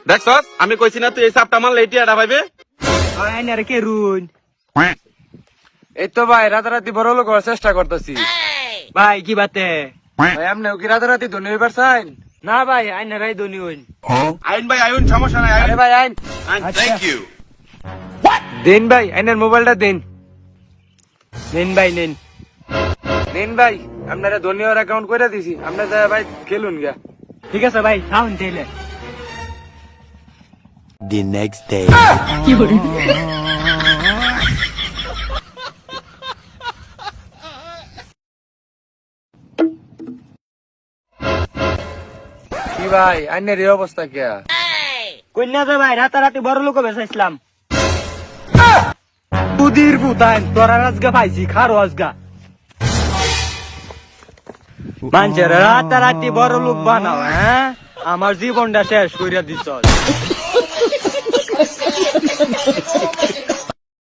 দেখছস আমি কইছি না তুই এই সাপটা মারলে এই টিয়াটা পাইবে। আইনারে কে রুন এই তো ভাই রাতারাতি বড় লোক হওয়ার চেষ্টা করতেছি। ভাই কি বাতে ভাই আপনি কি রাতারাতি ধনী হইবার চান? না ভাই আইনারাই ধনী হইন। আইন ভাই আইন, সমস্যা নাই। আরে ভাই আইন থ্যাংক ইউ। দিন ভাই আইনের মোবাইলটা দিন। নেন ভাই নেন। দিন ভাই আপনারা ধনী হওয়ার অ্যাকাউন্ট করে দিছি, আপনারা ভাই খেলুন গা। ঠিক আছে ভাই খাওন তাইলে। The next day. কি ভাই আইনের এই অবস্থা কে? কন্যা তো ভাই রাতারাতি বড় লোক বেসাইছিলাম। তুদির পুতান তোরা রাজগা পাইছি খারো আজগা। মানুষের রাতারাতি বড় লোক বানাও, হ্যাঁ আমার জীবনটা শেষ কইরা দিছ।